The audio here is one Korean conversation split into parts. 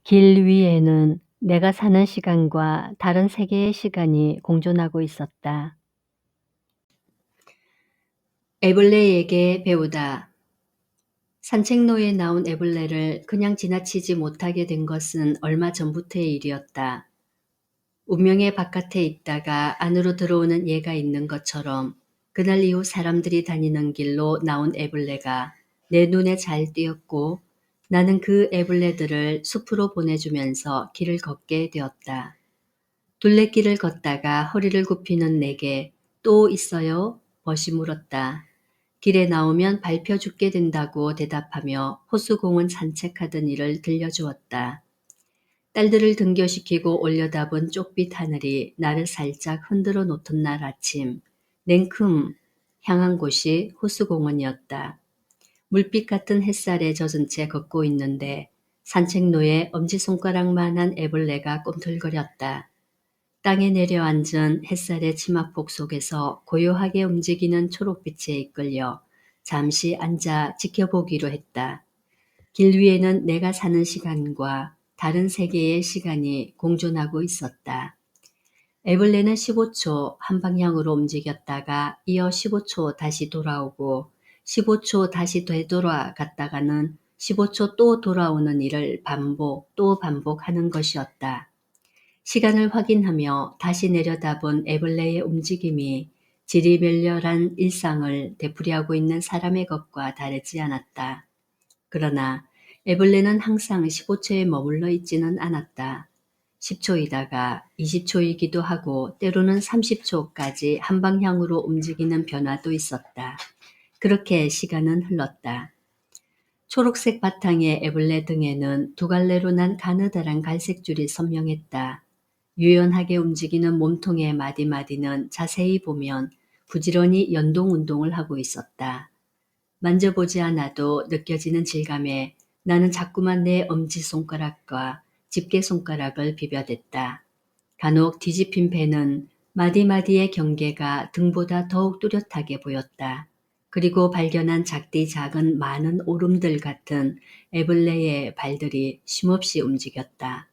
길 위에는 내가 사는 시간과 다른 세계의 시간이 공존하고 있었다. 애벌레에게 배우다. 산책로에 나온 애벌레를 그냥 지나치지 못하게 된 것은 얼마 전부터의 일이었다. 운명의 바깥에 있다가 안으로 들어오는 얘가 있는 것처럼 그날 이후 사람들이 다니는 길로 나온 애벌레가 내 눈에 잘 띄었고 나는 그 애벌레들을 숲으로 보내주면서 길을 걷게 되었다. 둘레길을 걷다가 허리를 굽히는 내게 또 있어요? 벗이 물었다. 길에 나오면 밟혀 죽게 된다고 대답하며 호수공원 산책하던 일을 들려주었다. 딸들을 등교시키고 올려다본 쪽빛 하늘이 나를 살짝 흔들어 놓던 날 아침, 냉큼 향한 곳이 호수공원이었다. 물빛 같은 햇살에 젖은 채 걷고 있는데 산책로에 엄지손가락만한 애벌레가 꿈틀거렸다. 땅에 내려앉은 햇살의 치마폭 속에서 고요하게 움직이는 초록빛에 이끌려 잠시 앉아 지켜보기로 했다. 길 위에는 내가 사는 시간과 다른 세계의 시간이 공존하고 있었다. 애벌레는 15초 한 방향으로 움직였다가 이어 15초 다시 돌아오고 15초 다시 되돌아갔다가는 15초 또 돌아오는 일을 반복 또 반복하는 것이었다. 시간을 확인하며 다시 내려다본 애벌레의 움직임이 지리멸렬한 일상을 되풀이하고 있는 사람의 것과 다르지 않았다. 그러나 애벌레는 항상 15초에 머물러 있지는 않았다. 10초이다가 20초이기도 하고 때로는 30초까지 한 방향으로 움직이는 변화도 있었다. 그렇게 시간은 흘렀다. 초록색 바탕의 애벌레 등에는 두 갈래로 난 가느다란 갈색줄이 선명했다. 유연하게 움직이는 몸통의 마디마디는 자세히 보면 부지런히 연동 운동을 하고 있었다. 만져보지 않아도 느껴지는 질감에 나는 자꾸만 내 엄지손가락과 집게손가락을 비벼댔다. 간혹 뒤집힌 배는 마디마디의 경계가 등보다 더욱 뚜렷하게 보였다. 그리고 발견한 작디 작은 많은 오름들 같은 애벌레의 발들이 쉼없이 움직였다.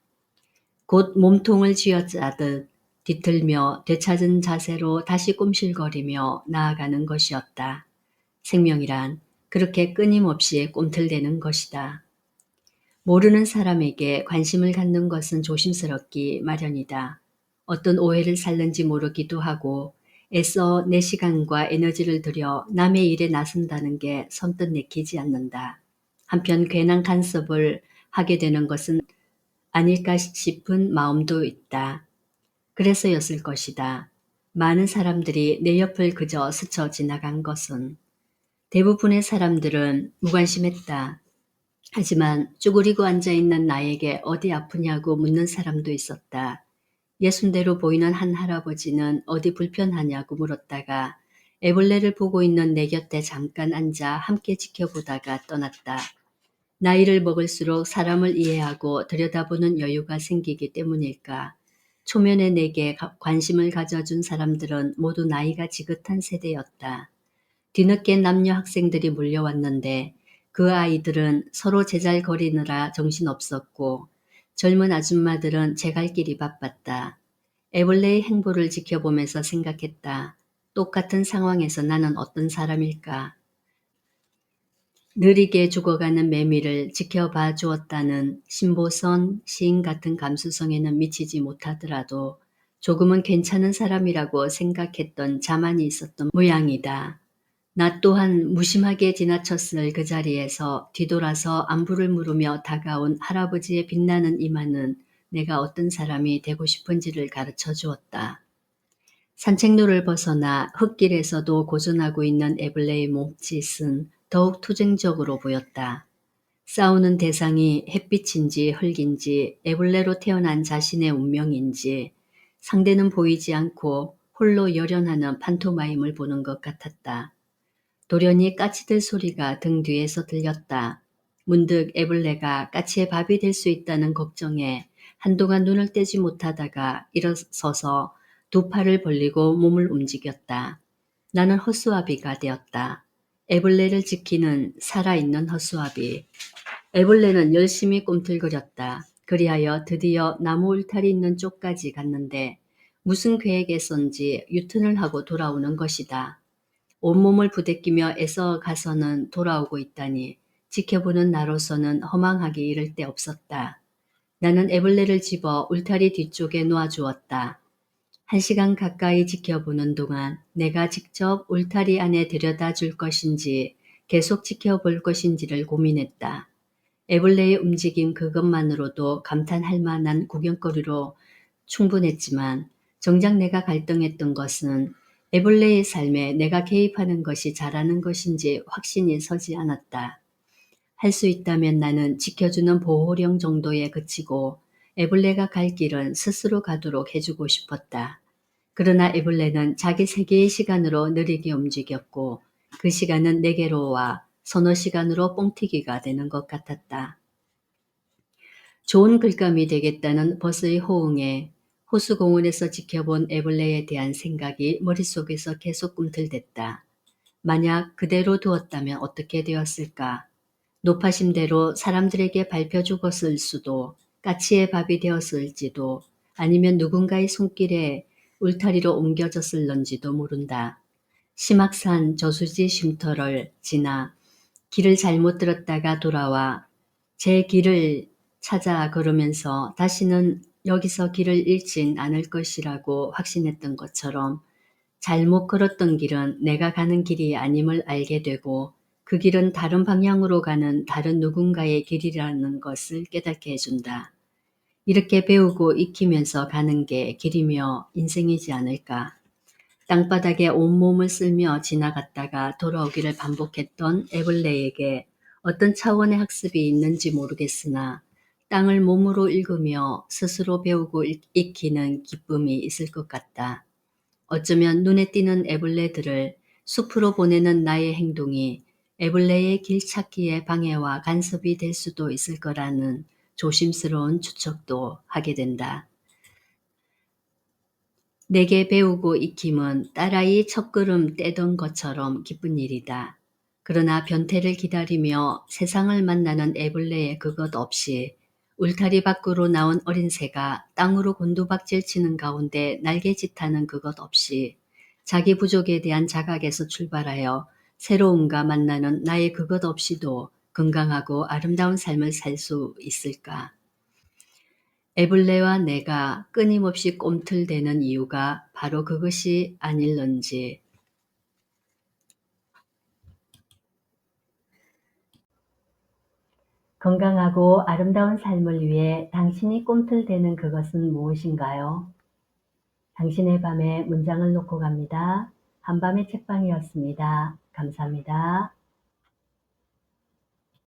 곧 몸통을 쥐어짜듯 뒤틀며 되찾은 자세로 다시 꿈실거리며 나아가는 것이었다. 생명이란 그렇게 끊임없이 꿈틀대는 것이다. 모르는 사람에게 관심을 갖는 것은 조심스럽기 마련이다. 어떤 오해를 살는지 모르기도 하고 애써 내 시간과 에너지를 들여 남의 일에 나선다는 게 선뜻 내키지 않는다. 한편 괜한 간섭을 하게 되는 것은 아닐까 싶은 마음도 있다. 그래서였을 것이다. 많은 사람들이 내 옆을 그저 스쳐 지나간 것은. 대부분의 사람들은 무관심했다. 하지만 쭈그리고 앉아있는 나에게 어디 아프냐고 묻는 사람도 있었다. 예순대로 보이는 한 할아버지는 어디 불편하냐고 물었다가 애벌레를 보고 있는 내 곁에 잠깐 앉아 함께 지켜보다가 떠났다. 나이를 먹을수록 사람을 이해하고 들여다보는 여유가 생기기 때문일까. 초면에 내게 관심을 가져준 사람들은 모두 나이가 지긋한 세대였다. 뒤늦게 남녀 학생들이 몰려왔는데 그 아이들은 서로 제잘거리느라 정신없었고 젊은 아줌마들은 제갈 길이 바빴다. 애벌레의 행보를 지켜보면서 생각했다. 똑같은 상황에서 나는 어떤 사람일까? 느리게 죽어가는 매미를 지켜봐 주었다는 신보선 시인 같은 감수성에는 미치지 못하더라도 조금은 괜찮은 사람이라고 생각했던 자만이 있었던 모양이다. 나 또한 무심하게 지나쳤을 그 자리에서 뒤돌아서 안부를 물으며 다가온 할아버지의 빛나는 이마는 내가 어떤 사람이 되고 싶은지를 가르쳐 주었다. 산책로를 벗어나 흙길에서도 고전하고 있는 애벌레의 몸짓은 더욱 투쟁적으로 보였다. 싸우는 대상이 햇빛인지 흙인지 애벌레로 태어난 자신의 운명인지 상대는 보이지 않고 홀로 열연하는 판토마임을 보는 것 같았다. 돌연히 까치들 소리가 등 뒤에서 들렸다. 문득 애벌레가 까치의 밥이 될 수 있다는 걱정에 한동안 눈을 떼지 못하다가 일어서서 두 팔을 벌리고 몸을 움직였다. 나는 허수아비가 되었다. 애벌레를 지키는 살아있는 허수아비. 애벌레는 열심히 꿈틀거렸다. 그리하여 드디어 나무 울타리 있는 쪽까지 갔는데 무슨 계획에선지 유턴을 하고 돌아오는 것이다. 온몸을 부대끼며 애써 가서는 돌아오고 있다니 지켜보는 나로서는 허망하기 이를 데 없었다. 나는 애벌레를 집어 울타리 뒤쪽에 놓아주었다. 1시간 가까이 지켜보는 동안 내가 직접 울타리 안에 들여다 줄 것인지 계속 지켜볼 것인지를 고민했다. 애벌레의 움직임 그것만으로도 감탄할 만한 구경거리로 충분했지만 정작 내가 갈등했던 것은 애벌레의 삶에 내가 개입하는 것이 잘하는 것인지 확신이 서지 않았다. 할 수 있다면 나는 지켜주는 보호령 정도에 그치고 애벌레가 갈 길은 스스로 가도록 해주고 싶었다. 그러나 애벌레는 자기 세계의 시간으로 느리게 움직였고 그 시간은 내게로 와 서너 시간으로 뻥튀기가 되는 것 같았다. 좋은 글감이 되겠다는 버스의 호응에 호수공원에서 지켜본 애벌레에 대한 생각이 머릿속에서 계속 꿈틀댔다. 만약 그대로 두었다면 어떻게 되었을까? 노파심대로 사람들에게 밟혀 죽었을 수도, 까치의 밥이 되었을지도, 아니면 누군가의 손길에 울타리로 옮겨졌을런지도 모른다. 심악산 저수지 쉼터를 지나 길을 잘못 들었다가 돌아와 제 길을 찾아 걸으면서 다시는 여기서 길을 잃진 않을 것이라고 확신했던 것처럼 잘못 걸었던 길은 내가 가는 길이 아님을 알게 되고 그 길은 다른 방향으로 가는 다른 누군가의 길이라는 것을 깨닫게 해준다. 이렇게 배우고 익히면서 가는 게 길이며 인생이지 않을까. 땅바닥에 온몸을 쓸며 지나갔다가 돌아오기를 반복했던 애벌레에게 어떤 차원의 학습이 있는지 모르겠으나 땅을 몸으로 읽으며 스스로 배우고 익히는 기쁨이 있을 것 같다. 어쩌면 눈에 띄는 애벌레들을 숲으로 보내는 나의 행동이 애벌레의 길 찾기에 방해와 간섭이 될 수도 있을 거라는 조심스러운 추측도 하게 된다. 내게 배우고 익힘은 딸아이 첫걸음 떼던 것처럼 기쁜 일이다. 그러나 변태를 기다리며 세상을 만나는 애벌레의 그것 없이 울타리 밖으로 나온 어린 새가 땅으로 곤두박질 치는 가운데 날개짓하는 그것 없이 자기 부족에 대한 자각에서 출발하여 새로움과 만나는 나의 그것 없이도 건강하고 아름다운 삶을 살 수 있을까? 애벌레와 내가 끊임없이 꼼틀대는 이유가 바로 그것이 아닐런지. 건강하고 아름다운 삶을 위해 당신이 꼼틀대는 그것은 무엇인가요? 당신의 밤에 문장을 놓고 갑니다. 한밤의 책방이었습니다. 감사합니다.